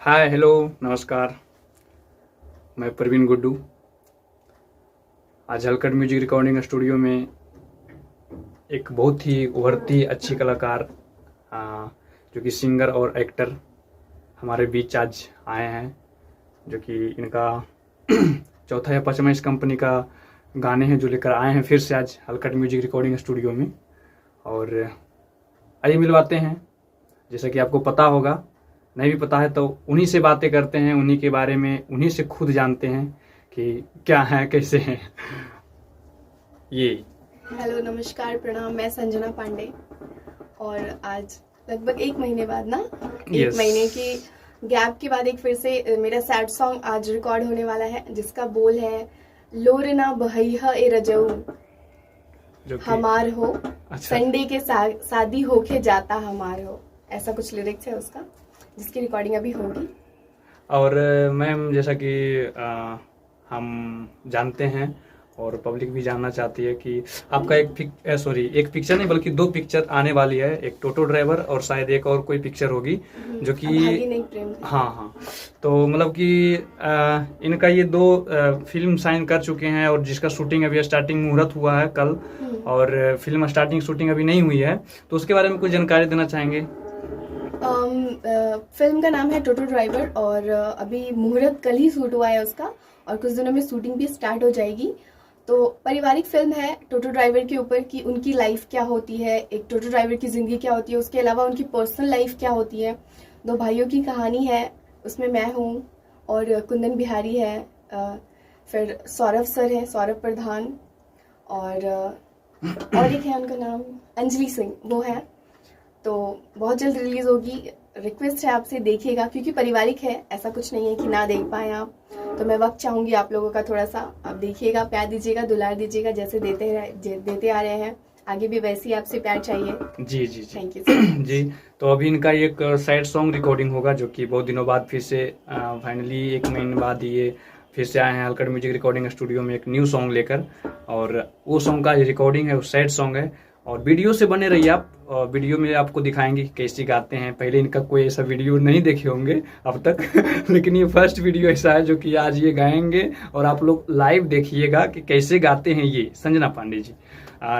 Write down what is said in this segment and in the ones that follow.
Hi hello नमस्कार। मैं प्रवीण गुड्डू। आज हलकट म्यूजिक रिकॉर्डिंग स्टूडियो में एक बहुत ही उभरती अच्छी कलाकार जो कि सिंगर और एक्टर हमारे बीच आज आए हैं, जो कि इनका चौथा या पांचवा इस कंपनी का गाने हैं जो लेकर आए हैं फिर से आज हलकट म्यूजिक रिकॉर्डिंग स्टूडियो में। और आइए मिलवाते हैं। जैसा कि आपको पता होगा, नहीं भी पता है तो उन्हीं से बातें करते हैं, उन्हीं के बारे में उन्हीं से खुद जानते हैं कि क्या है कैसे हैं ये। हेलो नमस्कार प्रणाम, मैं संजना पांडे। और आज लगभग एक महीने बाद एक महीने के गैप के बाद एक फिर से मेरा सैड सॉन्ग आज रिकॉर्ड होने वाला है, जिसका बोल है लोरना बहैया ए रजऊ हमार हो। अच्छा। संडे के शादी होके जाता हमार हो, ऐसा कुछ लिरिक्स है उसका, जिसकी रिकॉर्डिंग अभी होगी। और मैम, जैसा कि हम जानते हैं और पब्लिक भी जानना चाहती है कि आपका एक पिक्चर नहीं बल्कि दो पिक्चर आने वाली है, एक टोटो ड्राइवर और शायद एक और कोई पिक्चर होगी जो कि हाँ, तो मतलब कि इनका ये दो फिल्म साइन कर चुके हैं और जिसका शूटिंग अभी स्टार्टिंग मुहूर्त हुआ है कल, और फिल्म स्टार्टिंग शूटिंग अभी नहीं हुई है, तो उसके बारे में कुछ जानकारी देना चाहेंगे? फिल्म का नाम है टोटो ड्राइवर और अभी मुहूर्त कल ही शूट हुआ है उसका, और कुछ दिनों में शूटिंग भी स्टार्ट हो जाएगी। तो पारिवारिक फिल्म है टोटो ड्राइवर के ऊपर कि उनकी लाइफ क्या होती है, एक टोटो ड्राइवर की जिंदगी क्या होती है, उसके अलावा उनकी पर्सनल लाइफ क्या होती है। दो भाइयों की कहानी है, उसमें मैं हूँ और कुंदन बिहारी है, फिर सौरभ सर है, सौरभ प्रधान, और एक है उनका नाम अंजलि सिंह, वो है। तो बहुत जल्द रिलीज होगी। रिक्वेस्ट है आपसे देखिएगा, क्योंकि पारिवारिक है, ऐसा कुछ नहीं है कि ना देख पाए आप। तो मैं वक्त चाहूंगी आप लोगों का, थोड़ा सा आप देखिएगा, प्यार दीजिएगा, दुलार दीजिएगा, जैसे देते आ रहे हैं, आगे भी वैसे ही आपसे प्यार चाहिए। जी जी थैंक यू जी। तो अभी इनका एक सैड सॉन्ग रिकॉर्डिंग होगा, जो कि बहुत दिनों बाद फिर से फाइनली एक महीने बाद ये फिर से आए हैं हलकट म्यूजिक रिकॉर्डिंग स्टूडियो में एक न्यू सॉन्ग लेकर। और वो सॉन्ग का रिकॉर्डिंग है, वो सैड सॉन्ग है। और वीडियो से बने रहिए आप, और वीडियो में आपको दिखाएंगे कैसे गाते हैं। पहले इनका कोई ऐसा वीडियो नहीं देखे होंगे अब तक लेकिन ये फर्स्ट वीडियो ऐसा है जो कि आज ये गाएंगे, और आप लोग लाइव देखिएगा कि कैसे गाते हैं ये संजना पांडे जी,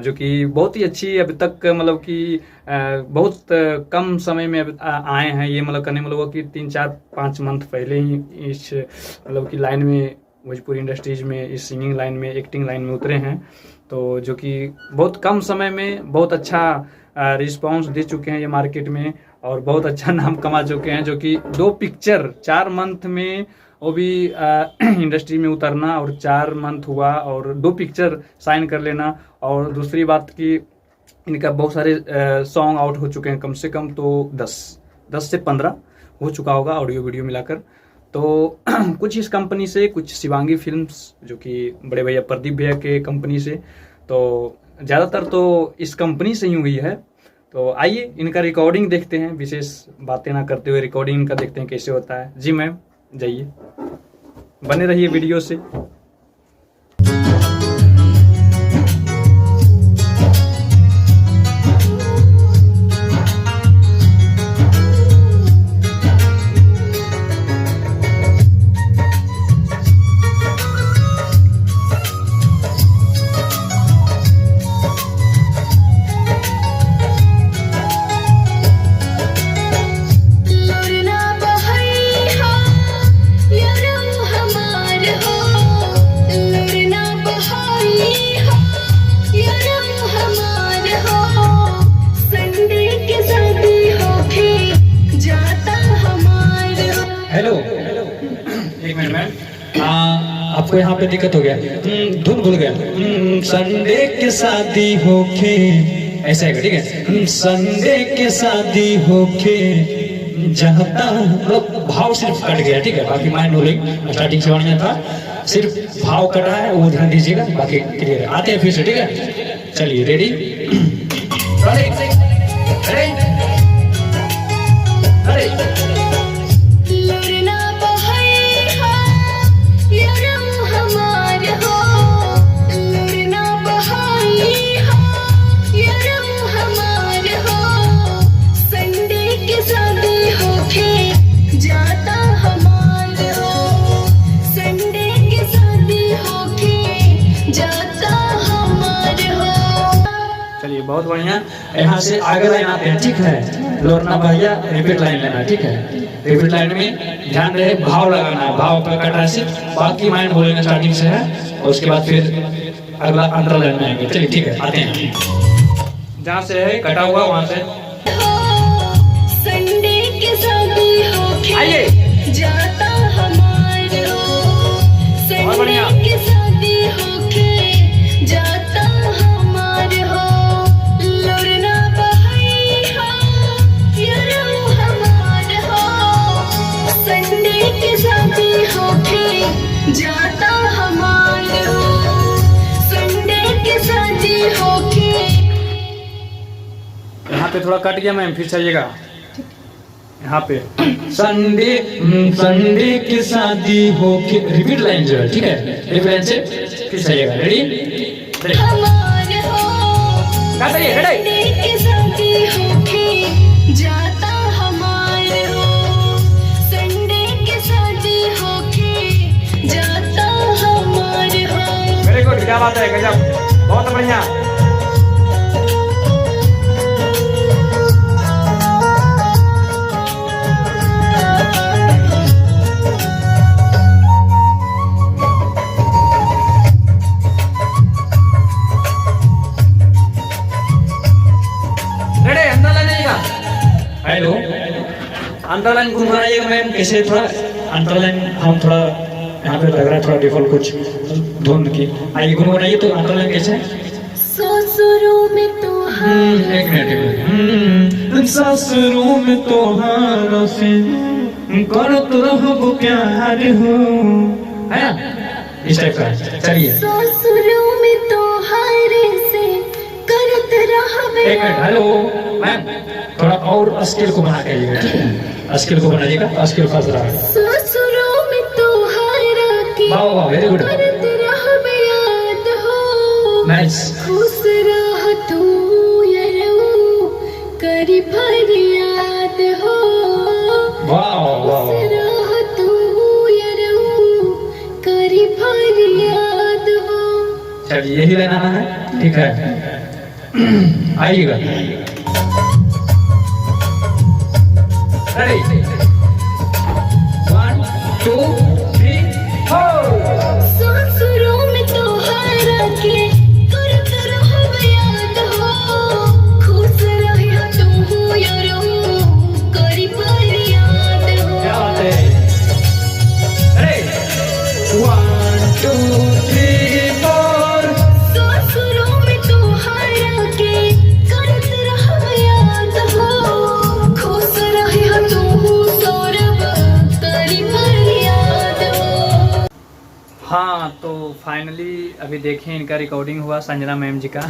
जो कि बहुत ही अच्छी अभी तक मतलब कि बहुत कम समय में आए हैं ये, मतलब करने मतलब कि 3-4-5 मंथ पहले ही इस मतलब की लाइन में, भोजपुरी इंडस्ट्रीज में, इस सिंगिंग लाइन में, एक्टिंग लाइन में उतरे हैं। तो जो कि बहुत कम समय में बहुत अच्छा रिस्पांस दे चुके हैं ये मार्केट में, और बहुत अच्छा नाम कमा चुके हैं। जो कि 2 पिक्चर 4 मंथ में, वो भी इंडस्ट्री में उतरना, और 4 मंथ हुआ और 2 पिक्चर साइन कर लेना। और दूसरी बात कि इनका बहुत सारे सॉन्ग आउट हो चुके हैं, कम से कम तो 10 से 15 हो चुका होगा ऑडियो वीडियो मिलाकर। तो कुछ इस कंपनी से, कुछ शिवांगी फिल्म्स जो कि बड़े भैया प्रदीप भैया के कंपनी से, तो ज़्यादातर तो इस कंपनी से ही हुई है। तो आइए इनका रिकॉर्डिंग देखते हैं, विशेष बातें ना करते हुए रिकॉर्डिंग इनका देखते हैं कैसे होता है। जी मैम, जाइए, बने रहिए वीडियो से। हेलो, एक मिनट मैम, आपको यहाँ पे दिक्कत हो गया, धुन भूल गया। संडे के शादी होके, ऐसा है ठीक है, संडे के शादी होके जाता, मतलब भाव सिर्फ कट गया, ठीक है, बाकी माइंड रोलिंग स्टार्टिंग से बढ़िया था, सिर्फ भाव कटा है, वो ध्यान दीजिएगा, बाकी क्लियर है। आते हैं फिर से, ठीक है, चलिए रेडी। संडे के शादी होके जाता बढ़िया। यहाँ से आगे लाइन आते हैं, ठीक है, लौटना भैया रिपीट लाइन लेना, ठीक है। रिपीट लाइन में ध्यान रहे, भाव लगाना है, भाव पर कट रहा है सिर्फ, बाकी माइंड बोलेंगे स्टार्टिंग से है, और उसके बाद फिर अगला अंडर लाइन में आएंगे। चलिए ठीक है, आते हैं, जहाँ से है कटा हुआ वहाँ से संडे के शादी हो आइए। जाता हमारे बहुत बढ़िया। संडे के शादी हो जाता हमारे हो लड़ना भाई हो यारो हमारे हो संडे के शादी हो जाता हमारे हो संडे के शादी हो यहाँ पे थोड़ा कट गया मैम, फिर चाहिएगा यहाँ पे। संडे की शादी हो, रिपीट लाइन जो है, ठीक है, रिपीट लाइन से फिर चाहिएगा। रेडी, हमारे हो रेडी। संडे के शादी हो जाता हमारे हो संडे के शादी हो जाता हमारे हो। वेरी गुड, क्या बात है, गजब, बहुत बढ़िया। हेलो, अंडरलाइन गुनगुनाइएगा मैम, कैसे थोड़ा अंडरलाइन हम थोड़ा यहाँ पे लग रहा है थोड़ा डिफॉल्ट कुछ धुन की, आइए गुनगुनाइए। तो अंडरलाइन कैसे है? ससुरों में तो एक मिनट। ससुरों में तो हार से करत रहो प्यार हो, है ना, इस टाइप का। चलिए ससुरों में तो हारे से करत रहो एक मिनट। हेलो मैम, थोड़ा और स्केल को बना के आइएगा, ठीक है, स्केल को बनाइएगा, स्केल फंस रहा है। ससुरों में तो हारा के वाह वाह, वेरी गुड, करत रहो याद हो नाइस। खुश रह तू यारो करी फरियाद हो वाह वाह खुश वाह, रह तू यारो करी फरियाद हो। चलिए यही लेना है, ठीक है, आइएगा। रेडी, 1 2 3 4। ससुरों में तो हारा के करत रहो याद हो खुश रहियो तू यारो करी फरियाद हो। क्या बात है, रेडी, 1 2 3 4। ससुरों में तो हारा के करत रहो याद हो खुश रहियो तू सौरभ करी फरियाद हो। हाँ, तो फाइनली अभी देखें इनका रिकॉर्डिंग हुआ संजना मैम जी का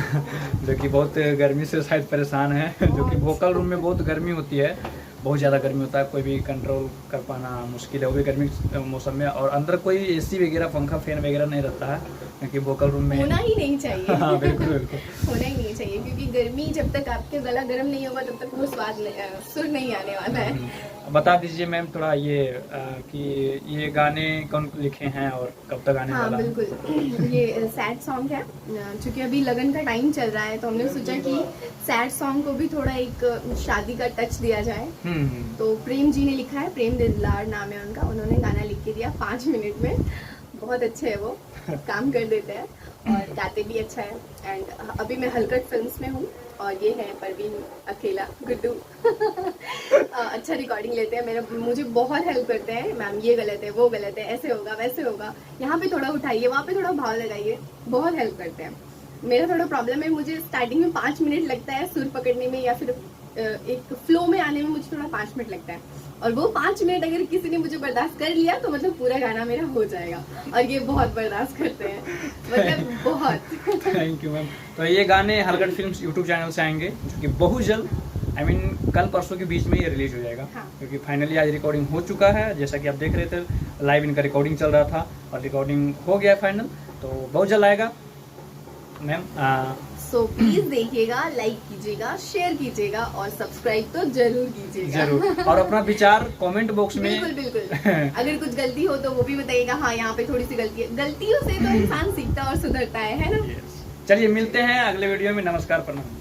जो कि बहुत गर्मी से शायद परेशान है जो कि वोकल रूम में बहुत गर्मी होती है, बहुत ज़्यादा गर्मी होता है, कोई भी कंट्रोल कर पाना मुश्किल है, वो भी गर्मी मौसम में, और अंदर कोई एसी वगैरह पंखा फैन वगैरह नहीं रहता है क्योंकि वोकल रूम में होना ही नहीं चाहिए। हाँ बिल्कुल बिल्कुल, होना ही नहीं चाहिए क्योंकि गर्मी जब तक आपके गला गर्म नहीं होगा तब तक वो सुर नहीं आने वाला है। बता दीजिए मैम थोड़ा ये कि ये गाने कौन लिखे हैं और कब तक आने हाँ वाला है? बिल्कुल, ये सैड सॉन्ग है क्योंकि अभी लगन का टाइम चल रहा है तो हमने सोचा कि सैड सॉन्ग को भी थोड़ा एक शादी का टच दिया जाए। तो प्रेम जी ने लिखा है, प्रेम दिलदार नाम है उनका, उन्होंने गाना लिख के दिया 5 मिनट में। बहुत अच्छे है वो, काम कर देते हैं और गाते भी अच्छा है। एंड अभी मैं हलकट फिल्म्स में हूँ और ये है परवीन अकेला गुड्डू अच्छा रिकॉर्डिंग लेते हैं, मुझे बहुत हेल्प करते हैं, मैम ये गलत है वो गलत है, ऐसे होगा वैसे होगा, यहाँ पे थोड़ा उठाइए वहाँ पे थोड़ा भाव लगाइए, बहुत हेल्प करते हैं। मेरा थोड़ा प्रॉब्लम है, मुझे स्टार्टिंग में 5 मिनट लगता है सुर पकड़ने में या फिर एक फ्लो में आने में मुझे थोड़ा 5 मिनट लगता है, और वो 5 मिनट अगर किसी ने मुझे बर्दाश्त कर लिया तो मतलब पूरा गाना मेरा हो जाएगा, और ये बहुत बर्दाश्त करते हैं, मतलब बहुत। Thank you ma'am. तो ये गाने हलकट फिल्म्स यूट्यूब चैनल से आएंगे जो कि बहुत जल्द आई मीन कल परसों के बीच में ये रिलीज हो जाएगा। हाँ। क्योंकि फाइनली आज रिकॉर्डिंग हो चुका है, जैसा कि आप देख रहे थे लाइव इनका रिकॉर्डिंग चल रहा था और रिकॉर्डिंग हो गया फाइनल, तो बहुत जल्द आएगा मैम। सो प्लीज देखिएगा, लाइक कीजिएगा, शेयर कीजिएगा और सब्सक्राइब तो जरूर कीजिएगा। जरूर, और अपना विचार कमेंट बॉक्स में बिल्कुल बिल्कुल, अगर कुछ गलती हो तो वो भी बताइएगा, हाँ यहाँ पे थोड़ी सी गलती है, गलतियों से तो इंसान सीखता और सुधरता है ना। चलिए मिलते हैं अगले वीडियो में, नमस्कार प्रणाम।